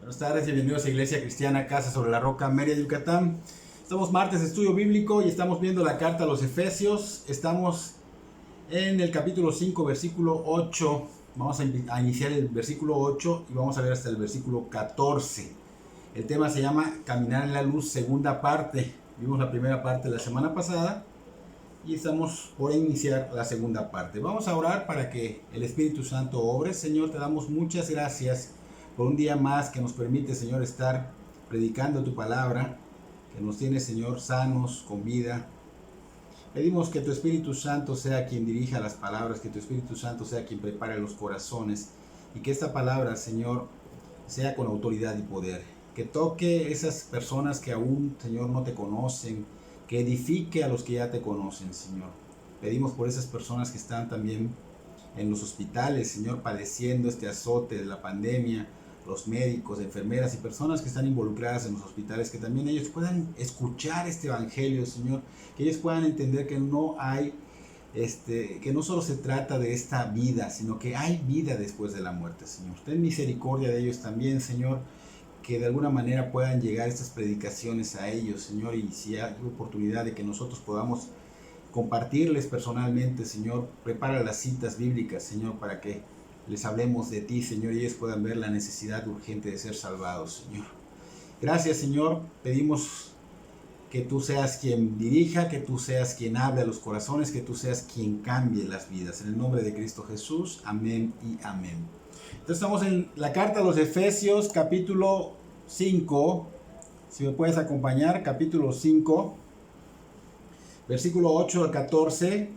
Buenas tardes y bienvenidos a Iglesia Cristiana Casa sobre la Roca, Mérida, Yucatán. Estamos martes de estudio bíblico y estamos viendo la carta a los Efesios. Estamos en el capítulo 5, versículo 8. Vamos a iniciar el versículo 8 y vamos a ver hasta el versículo 14. El tema se llama Caminar en la Luz, segunda parte. Vimos la primera parte la semana pasada y estamos por iniciar la segunda parte. Vamos a orar para que el Espíritu Santo obre. Señor, te damos muchas gracias por un día más que nos permite, Señor, estar predicando tu palabra, que nos tiene, Señor, sanos, con vida. Pedimos que tu Espíritu Santo sea quien dirija las palabras, que tu Espíritu Santo sea quien prepare los corazones y que esta palabra, Señor, sea con autoridad y poder. Que toque esas personas que aún, Señor, no te conocen, que edifique a los que ya te conocen, Señor. Pedimos por esas personas que están también en los hospitales, Señor, padeciendo este azote de la pandemia, los médicos, enfermeras y personas que están involucradas en los hospitales, que también ellos puedan escuchar este evangelio, Señor, que ellos puedan entender que no hay, que no solo se trata de esta vida, sino que hay vida después de la muerte, Señor. Ten misericordia de ellos también, Señor, que de alguna manera puedan llegar estas predicaciones a ellos, Señor, y si hay oportunidad de que nosotros podamos compartirles personalmente, Señor, prepara las citas bíblicas, Señor, para que les hablemos de ti, Señor, y ellos puedan ver la necesidad urgente de ser salvados, Señor. Gracias, Señor. Pedimos que tú seas quien dirija, que tú seas quien hable a los corazones, que tú seas quien cambie las vidas. En el nombre de Cristo Jesús, amén y amén. Entonces estamos en la carta a los Efesios, capítulo 5. Si me puedes acompañar, capítulo 5, versículo 8 al 14.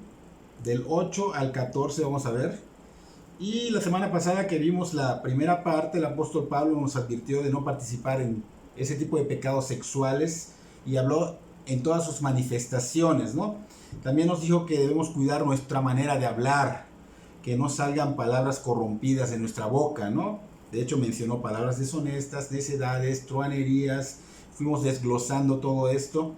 Del 8 al 14 vamos a ver. Y la semana pasada que vimos la primera parte, el apóstol Pablo nos advirtió de no participar en ese tipo de pecados sexuales y habló en todas sus manifestaciones, ¿no? También nos dijo que debemos cuidar nuestra manera de hablar, que no salgan palabras corrompidas de nuestra boca, ¿no? De hecho mencionó palabras deshonestas, necedades, truhanerías. Fuimos desglosando todo esto.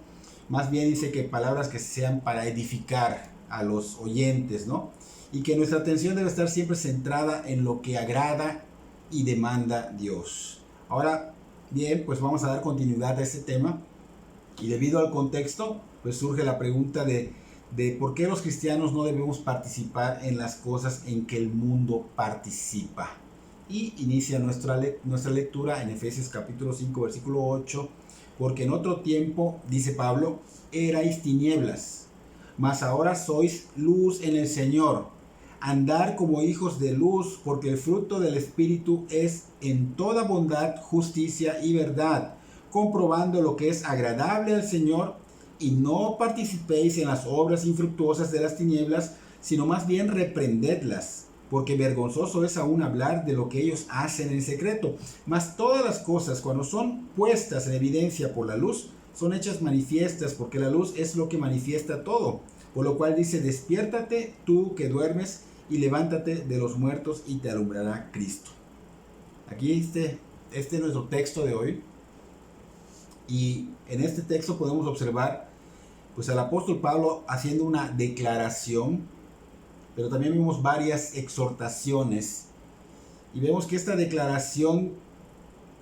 Más bien dice que palabras que sean para edificar a los oyentes, ¿no? Y que nuestra atención debe estar siempre centrada en lo que agrada y demanda Dios. Ahora bien, pues vamos a dar continuidad a este tema y debido al contexto, pues surge la pregunta de por qué los cristianos no debemos participar en las cosas en que el mundo participa. Y inicia nuestra lectura en Efesios capítulo 5, versículo 8, porque en otro tiempo, dice Pablo, erais tinieblas, mas ahora sois luz en el Señor. Andar como hijos de luz, porque el fruto del Espíritu es en toda bondad, justicia y verdad, comprobando lo que es agradable al Señor, y no participéis en las obras infructuosas de las tinieblas, sino más bien reprendedlas, porque vergonzoso es aún hablar de lo que ellos hacen en secreto. Mas todas las cosas, cuando son puestas en evidencia por la luz, son hechas manifiestas, porque la luz es lo que manifiesta todo. Por lo cual dice, despiértate tú que duermes y levántate de los muertos y te alumbrará Cristo. Aquí este es nuestro texto de hoy. Y en este texto podemos observar pues al apóstol Pablo haciendo una declaración, pero también vemos varias exhortaciones. Y vemos que esta declaración,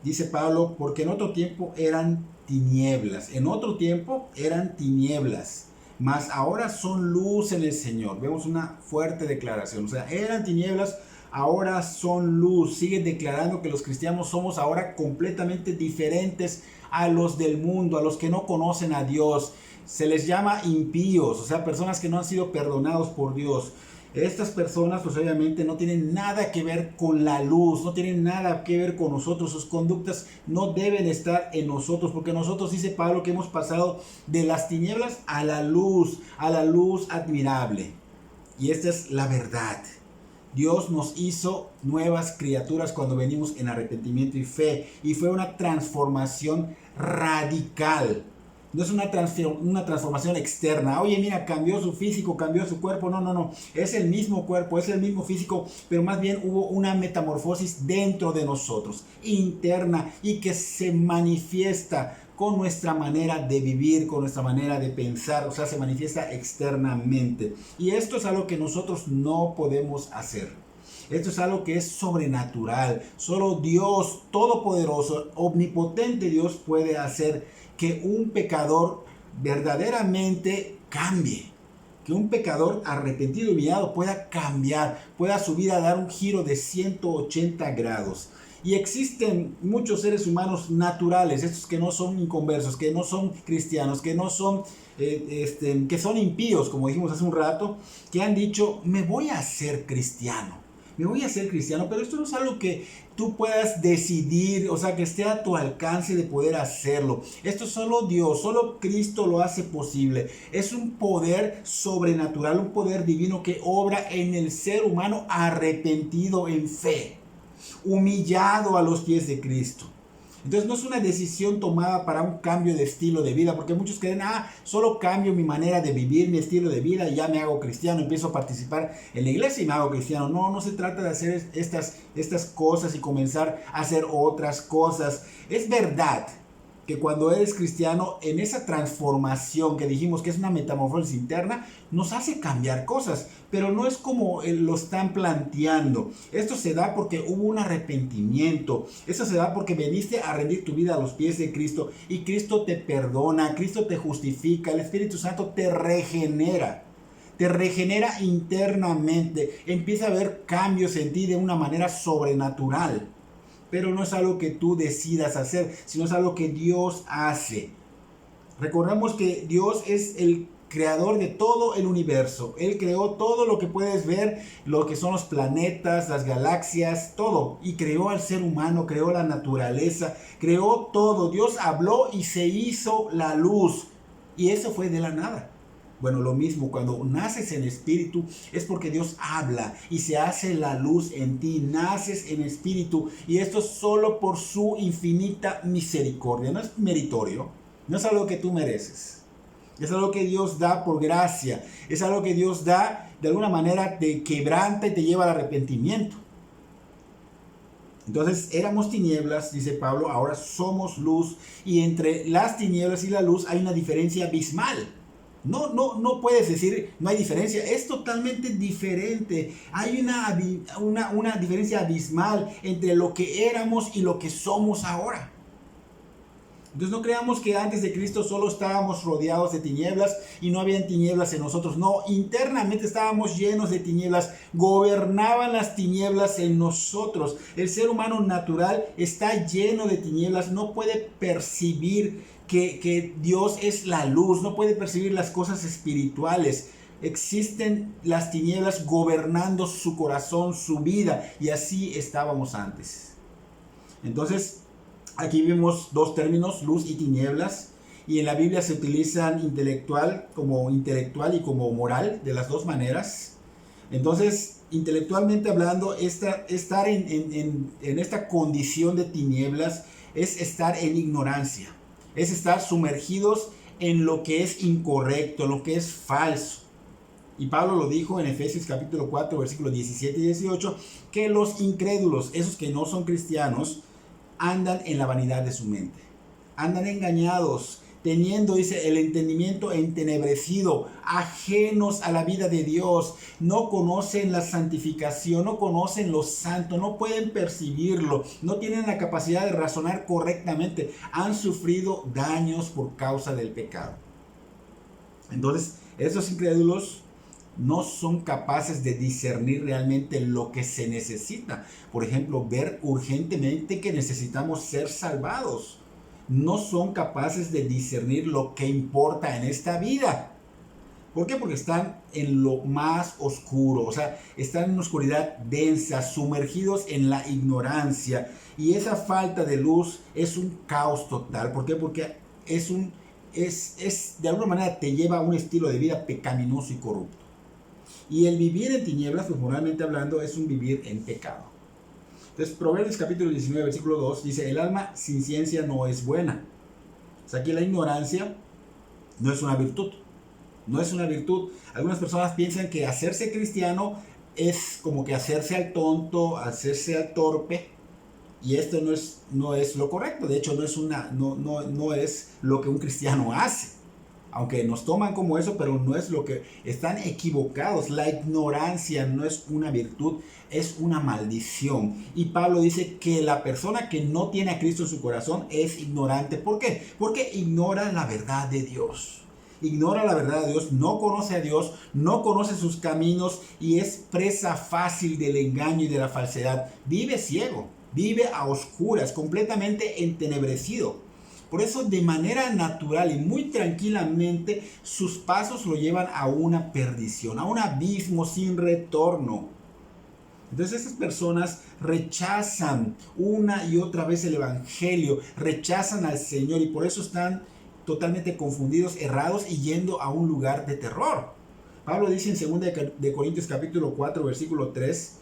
dice Pablo, porque en otro tiempo eran tinieblas. En otro tiempo eran tinieblas, mas ahora son luz en el Señor. Vemos una fuerte declaración. O sea, eran tinieblas, ahora son luz. Sigue declarando que los cristianos somos ahora completamente diferentes a los del mundo, a los que no conocen a Dios. Se les llama impíos, o sea, personas que no han sido perdonados por Dios. Estas personas pues obviamente no tienen nada que ver con la luz, no tienen nada que ver con nosotros, sus conductas no deben estar en nosotros, porque nosotros, dice Pablo, que hemos pasado de las tinieblas a la luz admirable. Y esta es la verdad. Dios nos hizo nuevas criaturas cuando venimos en arrepentimiento y fe, y fue una transformación radical. No es una transformación externa. Oye, mira, cambió su físico, cambió su cuerpo. No. Es el mismo cuerpo, es el mismo físico, pero más bien hubo una metamorfosis dentro de nosotros, interna, y que se manifiesta con nuestra manera de vivir, con nuestra manera de pensar. O sea, se manifiesta externamente. Y esto es algo que nosotros no podemos hacer. Esto es algo que es sobrenatural. Solo Dios Todopoderoso, omnipotente Dios, puede hacer que un pecador verdaderamente cambie. Que un pecador arrepentido y humillado pueda cambiar, pueda su vida dar un giro de 180 grados. Y existen muchos seres humanos naturales, estos que no son inconversos, que no son cristianos, que no son, que son impíos, como dijimos hace un rato, que han dicho, me voy a hacer cristiano. Me voy a hacer cristiano, pero esto no es algo que tú puedas decidir, o sea, que esté a tu alcance de poder hacerlo. Esto solo Dios, solo Cristo lo hace posible. Es un poder sobrenatural, un poder divino que obra en el ser humano arrepentido en fe, humillado a los pies de Cristo. Entonces no es una decisión tomada para un cambio de estilo de vida, porque muchos creen, solo cambio mi manera de vivir, mi estilo de vida y ya me hago cristiano, empiezo a participar en la iglesia y me hago cristiano. No, no se trata de hacer estas cosas y comenzar a hacer otras cosas. Es verdad que cuando eres cristiano, en esa transformación que dijimos que es una metamorfosis interna, nos hace cambiar cosas, pero no es como lo están planteando. Esto se da porque hubo un arrepentimiento, esto se da porque veniste a rendir tu vida a los pies de Cristo y Cristo te perdona, Cristo te justifica, el Espíritu Santo te regenera internamente, empieza a haber cambios en ti de una manera sobrenatural. Pero no es algo que tú decidas hacer, sino es algo que Dios hace. Recordemos que Dios es el creador de todo el universo. Él creó todo lo que puedes ver, lo que son los planetas, las galaxias, todo. Y creó al ser humano, creó la naturaleza, creó todo. Dios habló y se hizo la luz. Y eso fue de la nada. Bueno, lo mismo, cuando naces en espíritu es porque Dios habla y se hace la luz en ti, naces en espíritu y esto es solo por su infinita misericordia, no es meritorio, no es algo que tú mereces, es algo que Dios da por gracia, es algo que Dios da de alguna manera, te quebranta y te lleva al arrepentimiento. Entonces éramos tinieblas, dice Pablo, ahora somos luz y entre las tinieblas y la luz hay una diferencia abismal. No puedes decir no hay diferencia, es totalmente diferente. Hay una diferencia abismal entre lo que éramos y lo que somos ahora. Entonces no creamos que antes de Cristo solo estábamos rodeados de tinieblas y no habían tinieblas en nosotros. No, internamente estábamos llenos de tinieblas, gobernaban las tinieblas en nosotros. El ser humano natural está lleno de tinieblas, no puede percibir que Dios es la luz, no puede percibir las cosas espirituales. Existen las tinieblas gobernando su corazón, su vida, y así estábamos antes. Entonces, aquí vemos dos términos, luz y tinieblas, y en la Biblia se utilizan intelectual y como moral, de las dos maneras. Entonces, intelectualmente hablando, estar en esta condición de tinieblas es estar en ignorancia. Es estar sumergidos en lo que es incorrecto, en lo que es falso. Y Pablo lo dijo en Efesios capítulo 4, versículos 17 y 18, que los incrédulos, esos que no son cristianos, andan en la vanidad de su mente. Andan engañados, teniendo, dice, el entendimiento entenebrecido, ajenos a la vida de Dios. No conocen la santificación, no conocen lo santo, no pueden percibirlo, no tienen la capacidad de razonar correctamente. Han sufrido daños por causa del pecado. Entonces, esos incrédulos no son capaces de discernir realmente lo que se necesita. Por ejemplo, ver urgentemente que necesitamos ser salvados. No son capaces de discernir lo que importa en esta vida. ¿Por qué? Porque están en lo más oscuro, o sea, están en una oscuridad densa, sumergidos en la ignorancia. Y esa falta de luz es un caos total. ¿Por qué? Porque de alguna manera te lleva a un estilo de vida pecaminoso y corrupto. Y el vivir en tinieblas, pues moralmente hablando, es un vivir en pecado. Entonces, Proverbios capítulo 19, versículo 2, dice, el alma sin ciencia no es buena. O sea, aquí la ignorancia no es una virtud. No es una virtud. Algunas personas piensan que hacerse cristiano es como que hacerse al tonto, hacerse al torpe. Y esto no es lo correcto. De hecho, no es lo que un cristiano hace. aunque nos toman como eso, pero no es lo que están equivocados. La ignorancia no es una virtud, es una maldición. Y Pablo dice que la persona que no tiene a Cristo en su corazón es ignorante. ¿Por qué? Porque ignora la verdad de Dios. Ignora la verdad de Dios, no conoce a Dios, no conoce sus caminos y es presa fácil del engaño y de la falsedad. Vive ciego, vive a oscuras, completamente entenebrecido. Por eso de manera natural y muy tranquilamente sus pasos lo llevan a una perdición, a un abismo sin retorno. Entonces esas personas rechazan una y otra vez el Evangelio, rechazan al Señor y por eso están totalmente confundidos, errados y yendo a un lugar de terror. Pablo dice en 2 de Corintios capítulo 4 versículo 3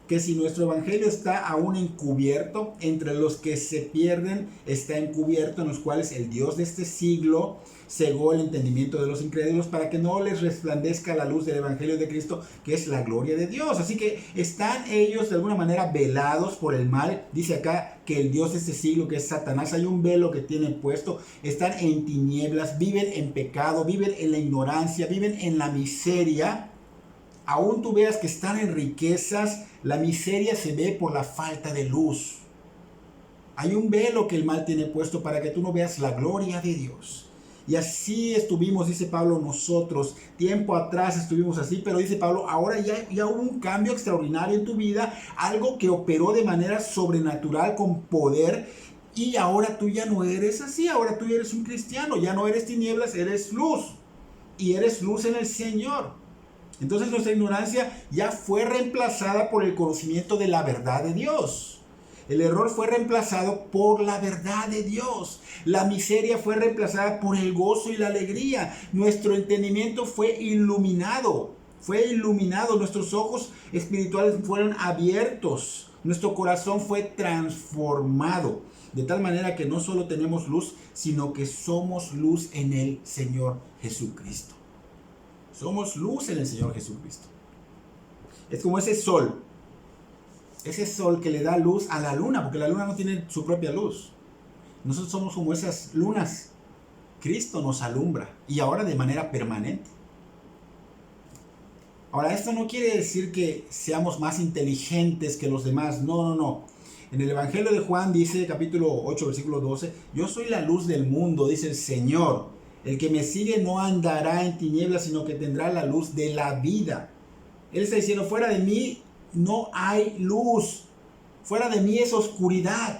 que si nuestro evangelio está aún encubierto, entre los que se pierden está encubierto, en los cuales el Dios de este siglo cegó el entendimiento de los incrédulos para que no les resplandezca la luz del evangelio de Cristo, que es la gloria de Dios. Así que están ellos de alguna manera velados por el mal. Dice acá que el Dios de este siglo, que es Satanás, hay un velo que tienen puesto, están en tinieblas, viven en pecado, viven en la ignorancia, viven en la miseria. Aún tú veas que están en riquezas, la miseria se ve por la falta de luz. Hay un velo que el mal tiene puesto para que tú no veas la gloria de Dios. Y así estuvimos, dice Pablo, nosotros. Tiempo atrás estuvimos así, pero dice Pablo, ahora ya hubo un cambio extraordinario en tu vida, algo que operó de manera sobrenatural con poder. Y ahora tú ya no eres así, ahora tú eres un cristiano, ya no eres tinieblas, eres luz. Y eres luz en el Señor. Entonces nuestra ignorancia ya fue reemplazada por el conocimiento de la verdad de Dios. El error fue reemplazado por la verdad de Dios. La miseria fue reemplazada por el gozo y la alegría. Nuestro entendimiento fue iluminado. Nuestros ojos espirituales fueron abiertos. Nuestro corazón fue transformado. De tal manera que no solo tenemos luz, sino que somos luz en el Señor Jesucristo. Somos luz en el Señor Jesucristo. Es como ese sol que le da luz a la luna, porque la luna no tiene su propia luz. Nosotros somos como esas lunas. Cristo nos alumbra y ahora de manera permanente. Ahora, esto no quiere decir que seamos más inteligentes que los demás. No. En el Evangelio de Juan dice, capítulo 8, versículo 12, yo soy la luz del mundo, dice el Señor. El que me sigue no andará en tinieblas, sino que tendrá la luz de la vida. Él está diciendo, fuera de mí no hay luz. Fuera de mí es oscuridad.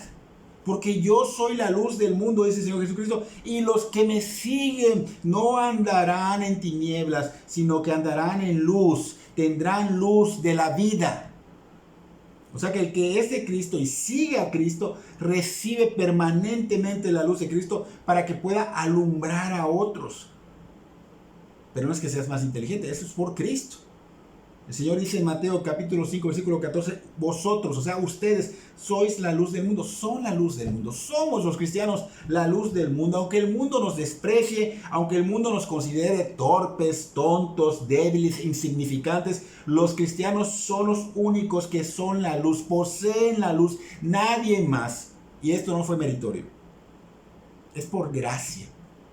Porque yo soy la luz del mundo, dice el Señor Jesucristo. Y los que me siguen no andarán en tinieblas, sino que andarán en luz. Tendrán luz de la vida. O sea que el que es de Cristo y sigue a Cristo recibe permanentemente la luz de Cristo para que pueda alumbrar a otros. Pero no es que seas más inteligente, eso es por Cristo. El Señor dice en Mateo capítulo 5 versículo 14, vosotros, o sea ustedes, sois la luz del mundo, son la luz del mundo, somos los cristianos la luz del mundo. Aunque el mundo nos desprecie, aunque el mundo nos considere torpes, tontos, débiles, insignificantes, los cristianos son los únicos que son la luz, poseen la luz, nadie más. Y esto no fue meritorio, es por gracia.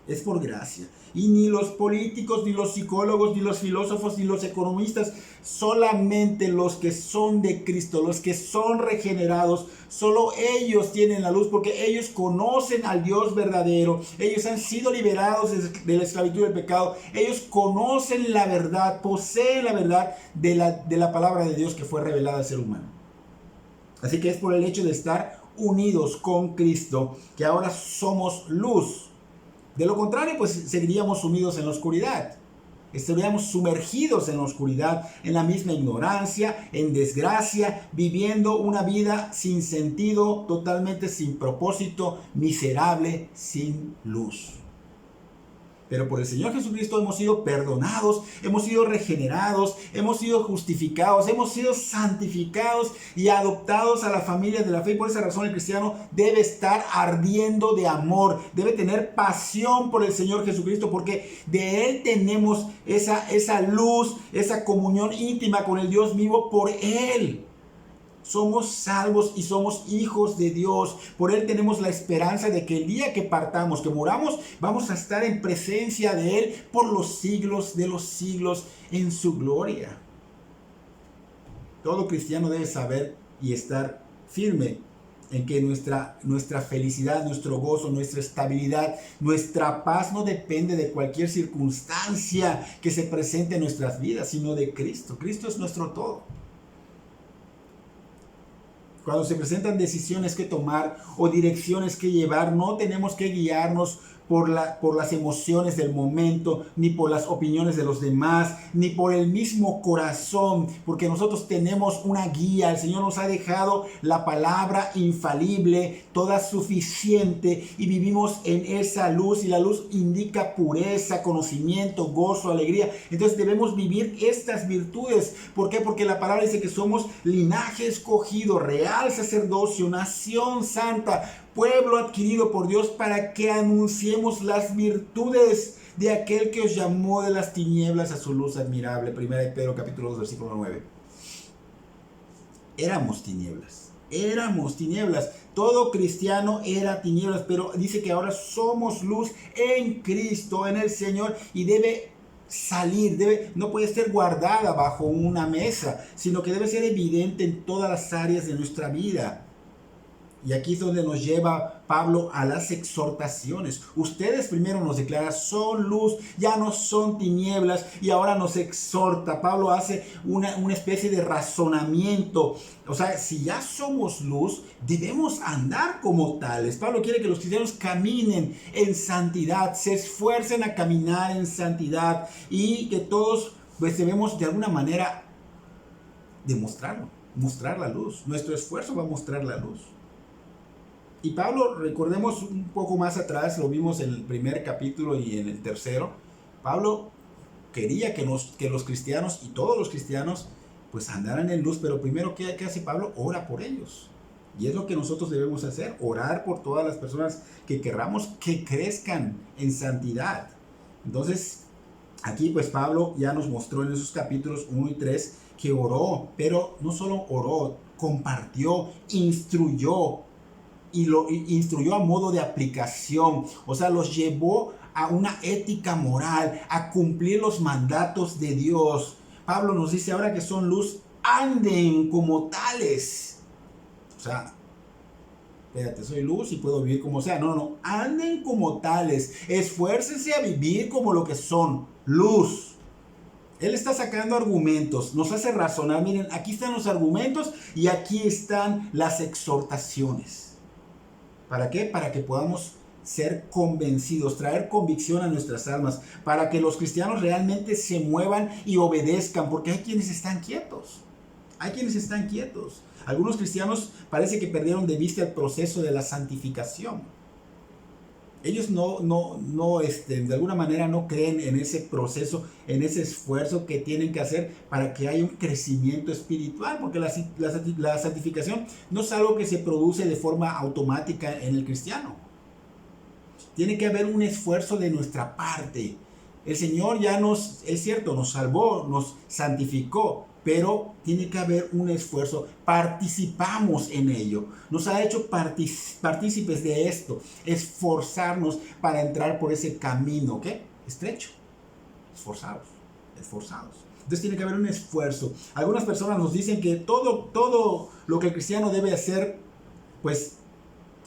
Es por gracia. Y ni los políticos, ni los psicólogos, ni los filósofos, ni los economistas, solamente los que son de Cristo, los que son regenerados, solo ellos tienen la luz porque ellos conocen al Dios verdadero. Ellos han sido liberados de la esclavitud del pecado. Ellos conocen la verdad, poseen la verdad de la palabra de Dios que fue revelada al ser humano. Así que es por el hecho de estar unidos con Cristo que ahora somos luz. De lo contrario, pues seguiríamos sumidos en la oscuridad. Estaríamos sumergidos en la oscuridad, en la misma ignorancia, en desgracia, viviendo una vida sin sentido, totalmente sin propósito, miserable, sin luz. Pero por el Señor Jesucristo hemos sido perdonados, hemos sido regenerados, hemos sido justificados, hemos sido santificados y adoptados a la familia de la fe. Y por esa razón el cristiano debe estar ardiendo de amor, debe tener pasión por el Señor Jesucristo, porque de Él tenemos esa luz, esa comunión íntima con el Dios vivo por Él. Somos salvos y somos hijos de Dios. Por Él tenemos la esperanza de que el día que partamos, que muramos, vamos a estar en presencia de Él por los siglos de los siglos en su gloria. Todo cristiano debe saber y estar firme en que nuestra felicidad, nuestro gozo, nuestra estabilidad, nuestra paz no depende de cualquier circunstancia que se presente en nuestras vidas, sino de Cristo. Cristo es nuestro todo. Cuando se presentan decisiones que tomar o direcciones que llevar, no tenemos que guiarnos por las emociones del momento, ni por las opiniones de los demás, ni por el mismo corazón, porque nosotros tenemos una guía. El Señor nos ha dejado la palabra infalible, toda suficiente, y vivimos en esa luz, y la luz indica pureza, conocimiento, gozo, alegría. Entonces debemos vivir estas virtudes. ¿Por qué? Porque la palabra dice que somos linaje escogido, real sacerdocio, nación santa, pueblo adquirido por Dios, para que anunciemos las virtudes de aquel que os llamó de las tinieblas a su luz admirable. 1 de Pedro capítulo 2 versículo 9. Éramos tinieblas. Todo cristiano era tinieblas, pero dice que ahora somos luz en Cristo, en el Señor, y debe salir, no puede ser guardada bajo una mesa, sino que debe ser evidente en todas las áreas de nuestra vida. Y aquí es donde nos lleva Pablo a las exhortaciones. Ustedes primero nos declaran, son luz, ya no son tinieblas, y ahora nos exhorta. Pablo hace una especie de razonamiento. O sea, si ya somos luz, debemos andar como tales. Pablo quiere que los cristianos caminen en santidad, se esfuercen a caminar en santidad, y que todos pues debemos de alguna manera demostrarlo, mostrar la luz. Nuestro esfuerzo va a mostrar la luz. Y Pablo, recordemos un poco más atrás, lo vimos en el primer capítulo y en el tercero. Pablo quería que los cristianos y todos los cristianos pues andaran en luz, pero primero, ¿qué hace Pablo? Ora por ellos. Y es lo que nosotros debemos hacer, orar por todas las personas que querramos que crezcan en santidad. Entonces, aquí pues Pablo ya nos mostró en esos capítulos 1 y 3 que oró, pero no solo oró, compartió, instruyó, y lo instruyó a modo de aplicación. O sea, los llevó a una ética moral, a cumplir los mandatos de Dios. Pablo nos dice ahora que son luz, anden como tales. O sea, espérate, soy luz y puedo vivir como sea. No, anden como tales. Esfuércense a vivir como lo que son, luz. Él está sacando argumentos, nos hace razonar. Miren, aquí están los argumentos y aquí están las exhortaciones. ¿Para qué? Para que podamos ser convencidos, traer convicción a nuestras almas, para que los cristianos realmente se muevan y obedezcan, porque hay quienes están quietos. Algunos cristianos parece que perdieron de vista el proceso de la santificación. Ellos de alguna manera no creen en ese proceso, en ese esfuerzo que tienen que hacer para que haya un crecimiento espiritual, porque la santificación no es algo que se produce de forma automática en el cristiano. Tiene que haber un esfuerzo de nuestra parte. El Señor es cierto, nos salvó, nos santificó, pero tiene que haber un esfuerzo. Participamos en ello. Nos ha hecho partícipes de esto. Esforzarnos para entrar por ese camino, ¿qué? Estrecho. Esforzados. Entonces tiene que haber un esfuerzo. Algunas personas nos dicen que todo lo que el cristiano debe hacer, pues,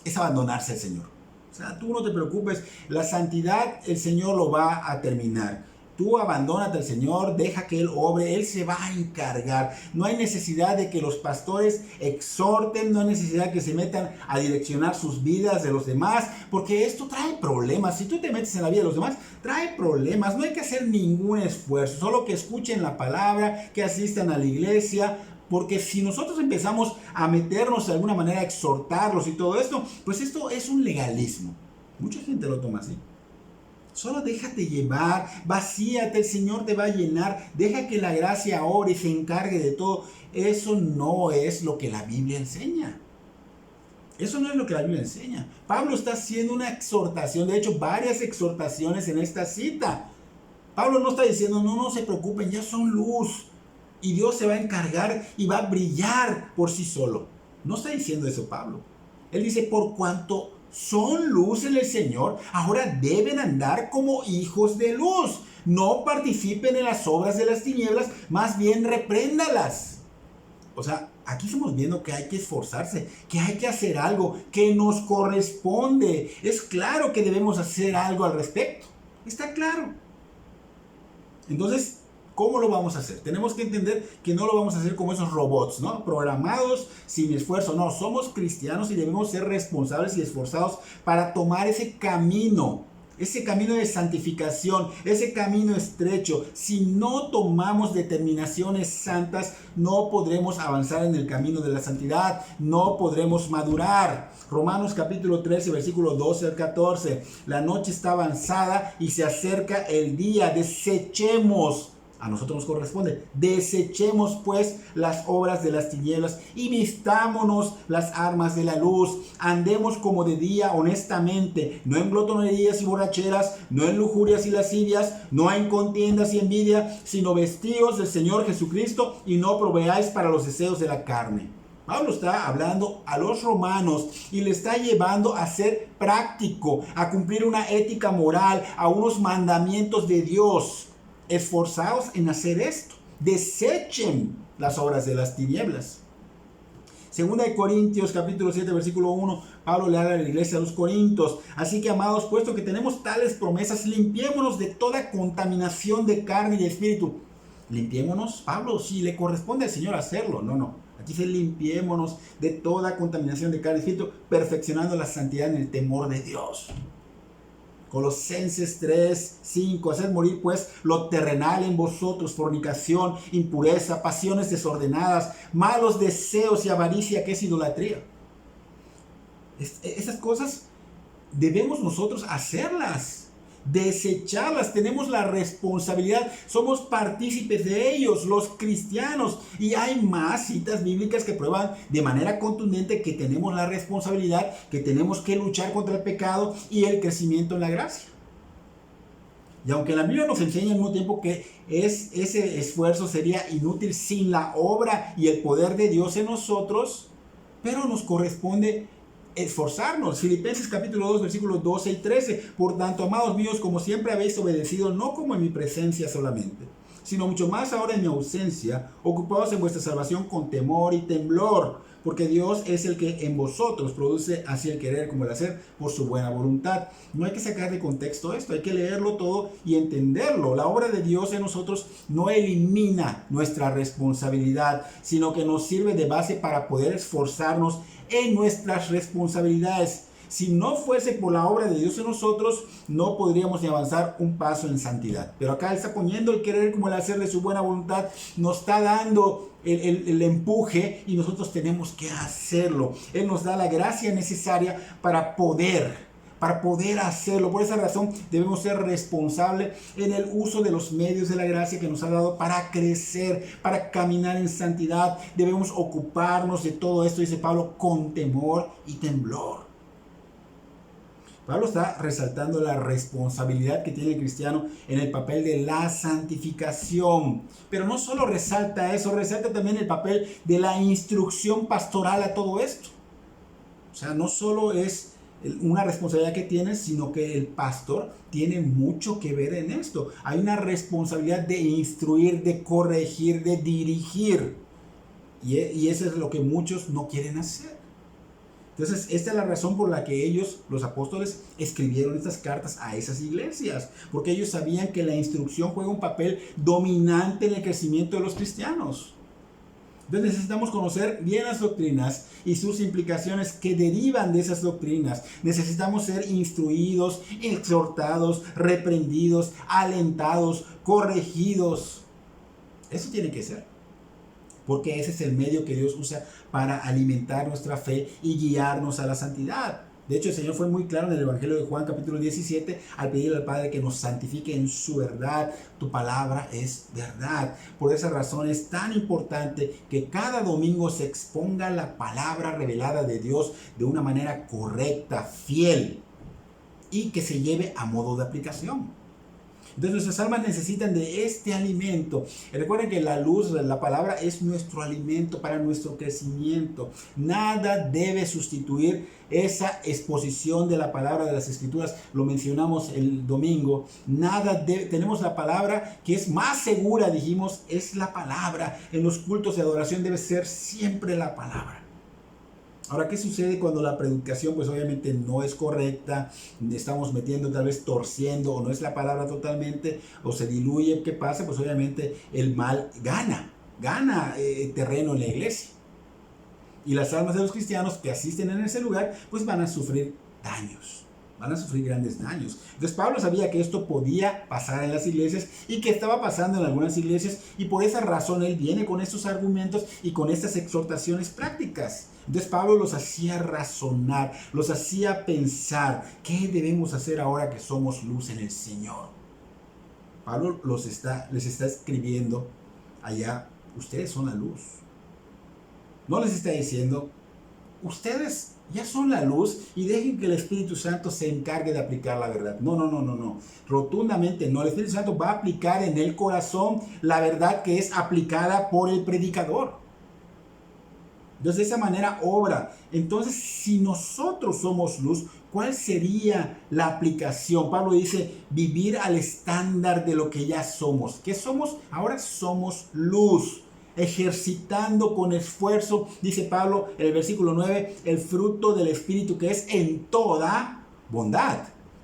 es abandonarse al Señor. O sea, tú no te preocupes. La santidad, el Señor lo va a terminar. Tú abandónate al Señor, deja que Él obre, Él se va a encargar. No hay necesidad de que los pastores exhorten, no hay necesidad que se metan a direccionar sus vidas de los demás, porque esto trae problemas. Si tú te metes en la vida de los demás, trae problemas. No hay que hacer ningún esfuerzo, solo que escuchen la palabra, que asistan a la iglesia, porque si nosotros empezamos a meternos de alguna manera, a exhortarlos y todo esto, pues esto es un legalismo. Mucha gente lo toma así. Solo déjate llevar, vacíate, el Señor te va a llenar, deja que la gracia ore y se encargue de todo. Eso no es lo que la Biblia enseña. Pablo está haciendo una exhortación, de hecho varias exhortaciones en esta cita. Pablo no está diciendo, no se preocupen, ya son luz. y Dios se va a encargar y va a brillar por sí solo. No está diciendo eso Pablo. Él dice, por cuanto son luz en el Señor, ahora deben andar como hijos de luz. No participen en las obras de las tinieblas, más bien repréndalas. O sea, aquí estamos viendo que hay que esforzarse, que hay que hacer algo, que nos corresponde. Es claro que debemos hacer algo al respecto. Está claro. Entonces, ¿cómo lo vamos a hacer? Tenemos que entender que no lo vamos a hacer como esos robots, ¿no? Programados, sin esfuerzo. No, somos cristianos y debemos ser responsables y esforzados para tomar ese camino de santificación, ese camino estrecho. Si no tomamos determinaciones santas, no podremos avanzar en el camino de la santidad, no podremos madurar. Romanos capítulo 13, versículo 12 al 14. La noche está avanzada y se acerca el día. Desechemos. A nosotros nos corresponde. Desechemos pues las obras de las tinieblas y vistámonos las armas de la luz. Andemos como de día honestamente, no en glotonerías y borracheras, no en lujurias y lascivias, no en contiendas y envidia, sino vestidos del Señor Jesucristo y no proveáis para los deseos de la carne. Pablo está hablando a los romanos y le está llevando a ser práctico, a cumplir una ética moral, a unos mandamientos de Dios. Esforzaos en hacer esto. Desechen las obras de las tinieblas. Segunda de Corintios capítulo 7 versículo 1, Pablo le habla a la iglesia de los Corintios. Así que, amados, puesto que tenemos tales promesas, limpiémonos de toda contaminación de carne y de espíritu. Limpiémonos, Pablo, si le corresponde al Señor hacerlo. No. Aquí dice limpiémonos de toda contaminación de carne y espíritu, perfeccionando la santidad en el temor de Dios. Colosenses 3, 5. Haced morir pues lo terrenal en vosotros: fornicación, impureza, pasiones desordenadas, malos deseos y avaricia, que es idolatría. Esas cosas debemos nosotros hacerlas, desecharlas. Tenemos la responsabilidad, somos partícipes de ellos, los cristianos. Y hay más citas bíblicas que prueban de manera contundente que tenemos la responsabilidad, que tenemos que luchar contra el pecado y el crecimiento en la gracia. Y aunque la Biblia nos enseña al mismo tiempo que ese esfuerzo sería inútil sin la obra y el poder de Dios en nosotros, pero nos corresponde esforzarnos. Filipenses capítulo 2 versículos 12 y 13. Por tanto, amados míos, como siempre habéis obedecido, no como en mi presencia solamente, sino mucho más ahora en mi ausencia, ocupados en vuestra salvación con temor y temblor, porque Dios es el que en vosotros produce así el querer como el hacer por su buena voluntad. No hay que sacar de contexto esto, hay que leerlo todo y entenderlo. La obra de Dios en nosotros no elimina nuestra responsabilidad, sino que nos sirve de base para poder esforzarnos en nuestras responsabilidades. Si no fuese por la obra de Dios en nosotros, no podríamos ni avanzar un paso en santidad. Pero acá Él está poniendo el querer como el hacer de su buena voluntad, nos está dando el empuje y nosotros tenemos que hacerlo. Él nos da la gracia necesaria para poder hacerlo. Por esa razón debemos ser responsables en el uso de los medios de la gracia que nos ha dado para crecer, para caminar en santidad. Debemos ocuparnos de todo esto, dice Pablo, con temor y temblor. Pablo está resaltando la responsabilidad que tiene el cristiano en el papel de la santificación. Pero no solo resalta eso, resalta también el papel de la instrucción pastoral a todo esto. O sea, no solo es una responsabilidad que tiene, sino que el pastor tiene mucho que ver en esto. Hay una responsabilidad de instruir, de corregir, de dirigir. Y eso es lo que muchos no quieren hacer. Entonces, esta es la razón por la que ellos, los apóstoles, escribieron estas cartas a esas iglesias. Porque ellos sabían que la instrucción juega un papel dominante en el crecimiento de los cristianos. Entonces necesitamos conocer bien las doctrinas y sus implicaciones que derivan de esas doctrinas. Necesitamos ser instruidos, exhortados, reprendidos, alentados, corregidos. Eso tiene que ser. Porque ese es el medio que Dios usa para alimentar nuestra fe y guiarnos a la santidad. De hecho, el Señor fue muy claro en el Evangelio de Juan capítulo 17 al pedirle al Padre que nos santifique en su verdad. Tu palabra es verdad. Por esa razón es tan importante que cada domingo se exponga la palabra revelada de Dios de una manera correcta, fiel, y que se lleve a modo de aplicación. Entonces nuestras almas necesitan de este alimento. Y recuerden que la luz, la palabra, es nuestro alimento para nuestro crecimiento. Nada debe sustituir esa exposición de la palabra de las Escrituras. Lo mencionamos el domingo. Tenemos la palabra que es más segura, dijimos, es la palabra. En los cultos de adoración debe ser siempre la palabra. Ahora, ¿qué sucede cuando la predicación pues obviamente no es correcta? Estamos metiendo, tal vez torciendo, o no es la palabra totalmente, o se diluye. ¿Qué pasa? Pues obviamente el mal gana terreno en la iglesia. Y las almas de los cristianos que asisten en ese lugar pues van a sufrir daños. Van a sufrir grandes daños. Entonces Pablo sabía que esto podía pasar en las iglesias y que estaba pasando en algunas iglesias, y por esa razón él viene con estos argumentos y con estas exhortaciones prácticas. Entonces Pablo los hacía razonar, los hacía pensar, ¿qué debemos hacer ahora que somos luz en el Señor? Pablo les está escribiendo allá, ustedes son la luz. No les está diciendo, ustedes ya son la luz y dejen que el Espíritu Santo se encargue de aplicar la verdad. No. Rotundamente no. El Espíritu Santo va a aplicar en el corazón la verdad que es aplicada por el predicador. Entonces de esa manera obra. Entonces si nosotros somos luz, ¿cuál sería la aplicación? Pablo dice, vivir al estándar de lo que ya somos. ¿Qué somos? Ahora somos luz. Ejercitando con esfuerzo, dice Pablo en el versículo 9, el fruto del Espíritu, que es en toda bondad,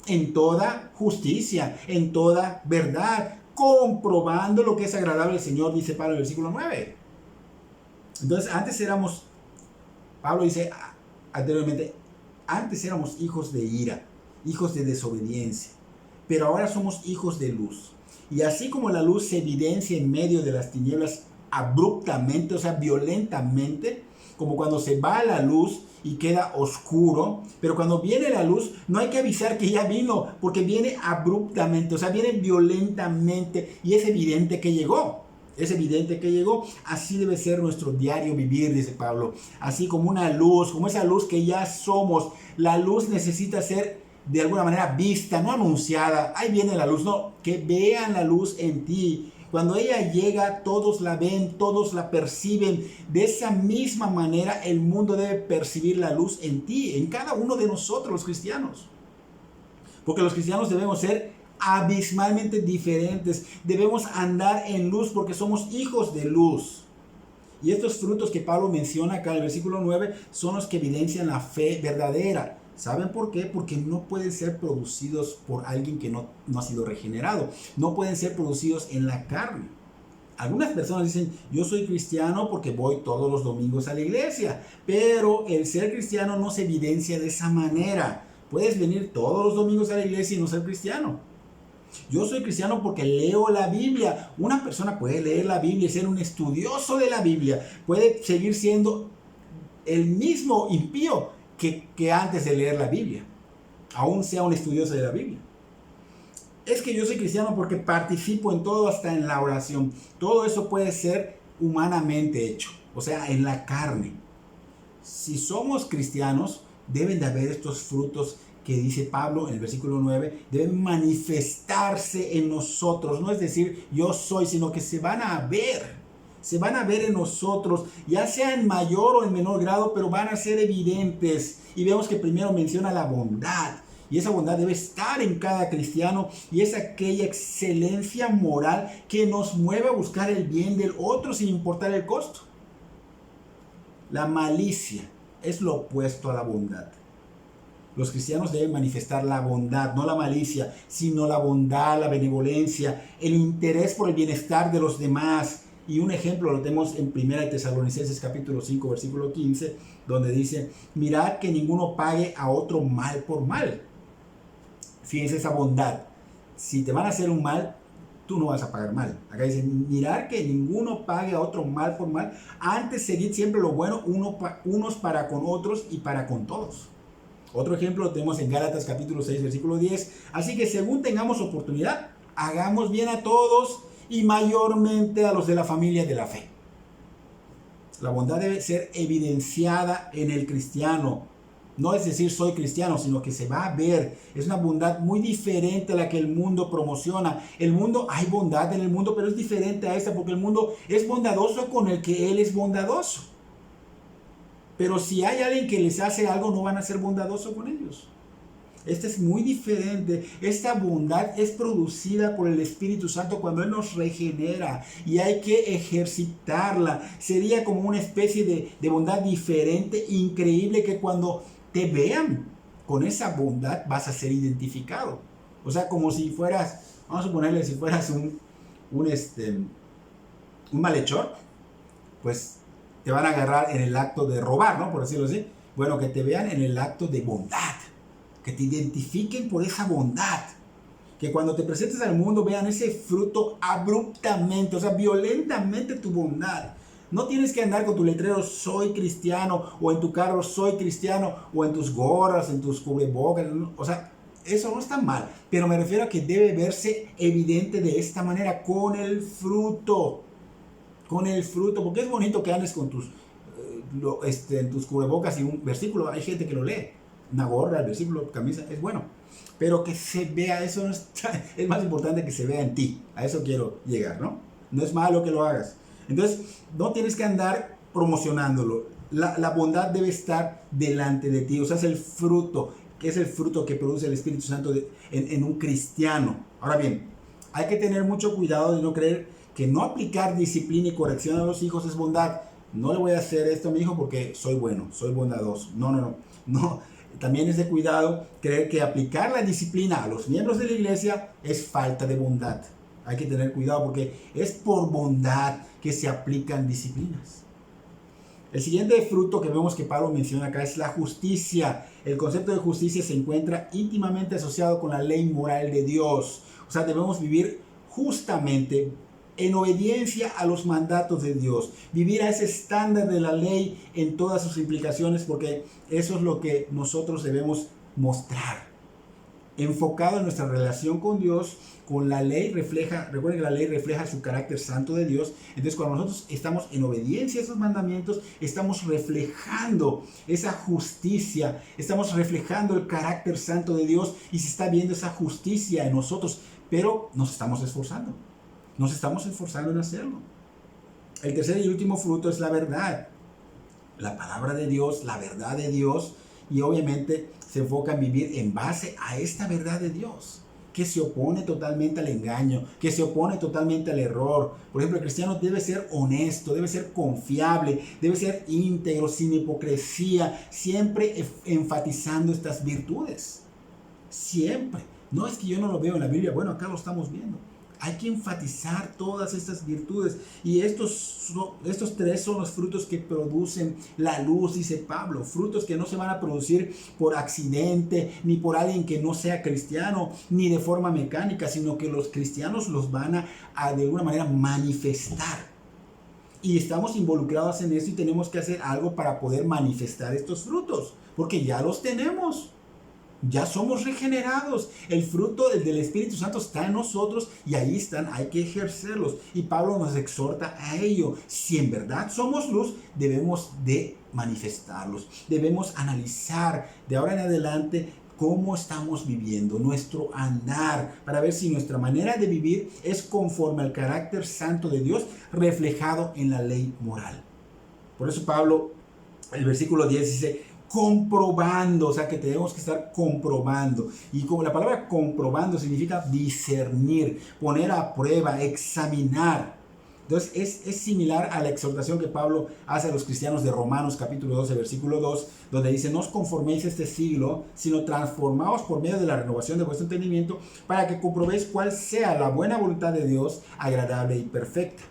en toda justicia, en toda verdad, comprobando lo que es agradable al Señor, dice Pablo en el versículo 9. Entonces Pablo dice anteriormente, antes éramos hijos de ira, hijos de desobediencia, pero ahora somos hijos de luz. Y así como la luz se evidencia en medio de las tinieblas abruptamente, o sea, violentamente, como cuando se va la luz y queda oscuro, pero cuando viene la luz no hay que avisar que ya vino, porque viene abruptamente, o sea, viene violentamente, y es evidente que llegó. Es evidente que llegó. Así debe ser nuestro diario vivir, dice Pablo. Así como una luz, como esa luz que ya somos. La luz necesita ser de alguna manera vista, no anunciada. Ahí viene la luz, no, que vean la luz en ti. Cuando ella llega, todos la ven, todos la perciben. De esa misma manera, el mundo debe percibir la luz en ti, en cada uno de nosotros, los cristianos. Porque los cristianos debemos ser abismalmente diferentes. Debemos andar en luz porque somos hijos de luz. Y estos frutos que Pablo menciona acá en el versículo 9 son los que evidencian la fe verdadera. ¿Saben por qué? Porque no pueden ser producidos por alguien que no ha sido regenerado. No pueden ser producidos en la carne. Algunas personas dicen, yo soy cristiano porque voy todos los domingos a la iglesia. Pero el ser cristiano no se evidencia de esa manera. Puedes venir todos los domingos a la iglesia y no ser cristiano. Yo soy cristiano porque leo la Biblia. Una persona puede leer la Biblia y ser un estudioso de la Biblia. Puede seguir siendo el mismo impío que antes de leer la Biblia, aún sea un estudioso de la Biblia. Es que yo soy cristiano porque participo en todo, hasta en la oración. Todo eso puede ser humanamente hecho, o sea, en la carne. Si somos cristianos, deben de haber estos frutos que dice Pablo en el versículo 9, deben manifestarse en nosotros. No es decir, yo soy, sino que se van a ver. Se van a ver en nosotros, ya sea en mayor o en menor grado, pero van a ser evidentes. Y vemos que primero menciona la bondad. Y esa bondad debe estar en cada cristiano. Y es aquella excelencia moral que nos mueve a buscar el bien del otro sin importar el costo. La malicia es lo opuesto a la bondad. Los cristianos deben manifestar la bondad, no la malicia, sino la bondad, la benevolencia, el interés por el bienestar de los demás. Y un ejemplo lo tenemos en 1 Tesalonicenses capítulo 5, versículo 15, donde dice, mirad que ninguno pague a otro mal por mal. Fíjense esa bondad. Si te van a hacer un mal, tú no vas a pagar mal. Acá dice, mirad que ninguno pague a otro mal por mal. Antes seguid siempre lo bueno, unos para con otros y para con todos. Otro ejemplo lo tenemos en Gálatas capítulo 6, versículo 10. Así que según tengamos oportunidad, hagamos bien a todos y mayormente a los de la familia de la fe. La bondad debe ser evidenciada en el cristiano. No es decir soy cristiano, sino que se va a ver. Es una bondad muy diferente a la que el mundo promociona. El mundo, hay bondad en el mundo, pero es diferente a esta porque el mundo es bondadoso con el que Él es bondadoso. Pero si hay alguien que les hace algo, no van a ser bondadosos con ellos. Esta es muy diferente. Esta bondad es producida por el Espíritu Santo cuando Él nos regenera y hay que ejercitarla. Sería como una especie de bondad diferente, increíble, que cuando te vean con esa bondad vas a ser identificado. O sea, como si fueras, vamos a ponerle, si fueras un malhechor, pues te van a agarrar en el acto de robar, ¿no? Por decirlo así. Bueno, que te vean en el acto de bondad. Que te identifiquen por esa bondad. Que cuando te presentes al mundo vean ese fruto abruptamente, o sea, violentamente tu bondad. No tienes que andar con tu letrero soy cristiano, o en tu carro soy cristiano, o en tus gorras, en tus cubrebocas. O sea, eso no está mal. Pero me refiero a que debe verse evidente de esta manera, con el fruto. Con el fruto, porque es bonito que andes con tus, en tus cubrebocas y un versículo. Hay gente que lo lee. Una gorra, el versículo, camisa, es bueno. Pero que se vea, eso no está, es más importante que se vea en ti. A eso quiero llegar, ¿no? No es malo que lo hagas. Entonces, no tienes que andar promocionándolo. La bondad debe estar delante de ti. O sea, es el fruto, que es el fruto que produce el Espíritu Santo en un cristiano. Ahora bien, hay que tener mucho cuidado de no creer que no aplicar disciplina y corrección a los hijos es bondad. No le voy a hacer esto a mi hijo porque soy bueno, soy bondadoso. No. También es de cuidado creer que aplicar la disciplina a los miembros de la iglesia es falta de bondad. Hay que tener cuidado porque es por bondad que se aplican disciplinas. El siguiente fruto que vemos que Pablo menciona acá es la justicia. El concepto de justicia se encuentra íntimamente asociado con la ley moral de Dios. O sea, debemos vivir justamente en obediencia a los mandatos de Dios, vivir a ese estándar de la ley en todas sus implicaciones, porque eso es lo que nosotros debemos mostrar. Enfocado en nuestra relación con Dios, con la ley refleja, recuerden que la ley refleja su carácter santo de Dios. Entonces, cuando nosotros estamos en obediencia a esos mandamientos, estamos reflejando esa justicia, estamos reflejando el carácter santo de Dios y se está viendo esa justicia en nosotros, pero nos estamos esforzando. Nos estamos esforzando en hacerlo. El tercer y último fruto es la verdad. La palabra de Dios, la verdad de Dios, y obviamente se enfoca en vivir en base a esta verdad de Dios, que se opone totalmente al engaño, que se opone totalmente al error. Por ejemplo, el cristiano debe ser honesto, debe ser confiable, debe ser íntegro, sin hipocresía, siempre enfatizando estas virtudes. Siempre. No es que yo no lo veo en la Biblia, bueno, acá lo estamos viendo. Hay que enfatizar todas estas virtudes. Y estos tres son los frutos que producen la luz, dice Pablo. Frutos que no se van a producir por accidente, ni por alguien que no sea cristiano, ni de forma mecánica, sino que los cristianos los van a de alguna manera manifestar. Y estamos involucrados en eso y tenemos que hacer algo para poder manifestar estos frutos, porque ya los tenemos. Ya somos regenerados. El fruto del Espíritu Santo está en nosotros y ahí están, hay que ejercerlos. Y Pablo nos exhorta a ello. Si en verdad somos luz, debemos de manifestarlos. Debemos analizar de ahora en adelante cómo estamos viviendo, nuestro andar, para ver si nuestra manera de vivir es conforme al carácter santo de Dios reflejado en la ley moral. Por eso Pablo, el versículo 10 dice, comprobando, o sea que tenemos que estar comprobando. Y como la palabra comprobando significa discernir, poner a prueba, examinar. Entonces es similar a la exhortación que Pablo hace a los cristianos de Romanos capítulo 12, versículo 2, donde dice, no os conforméis a este siglo, sino transformaos por medio de la renovación de vuestro entendimiento, para que comprobéis cuál sea la buena voluntad de Dios, agradable y perfecta.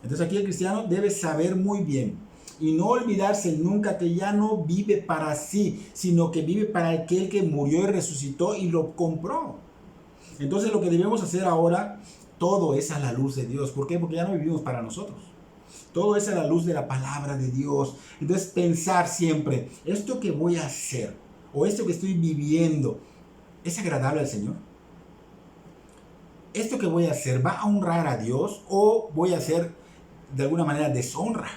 Entonces aquí el cristiano debe saber muy bien y no olvidarse nunca que ya no vive para sí, sino que vive para aquel que murió y resucitó y lo compró. Entonces lo que debemos hacer ahora, todo es a la luz de Dios. ¿Por qué? Porque ya no vivimos para nosotros. Todo es a la luz de la palabra de Dios. Entonces pensar siempre, esto que voy a hacer o esto que estoy viviendo, ¿es agradable al Señor? ¿Esto que voy a hacer va a honrar a Dios o voy a hacer de alguna manera deshonra?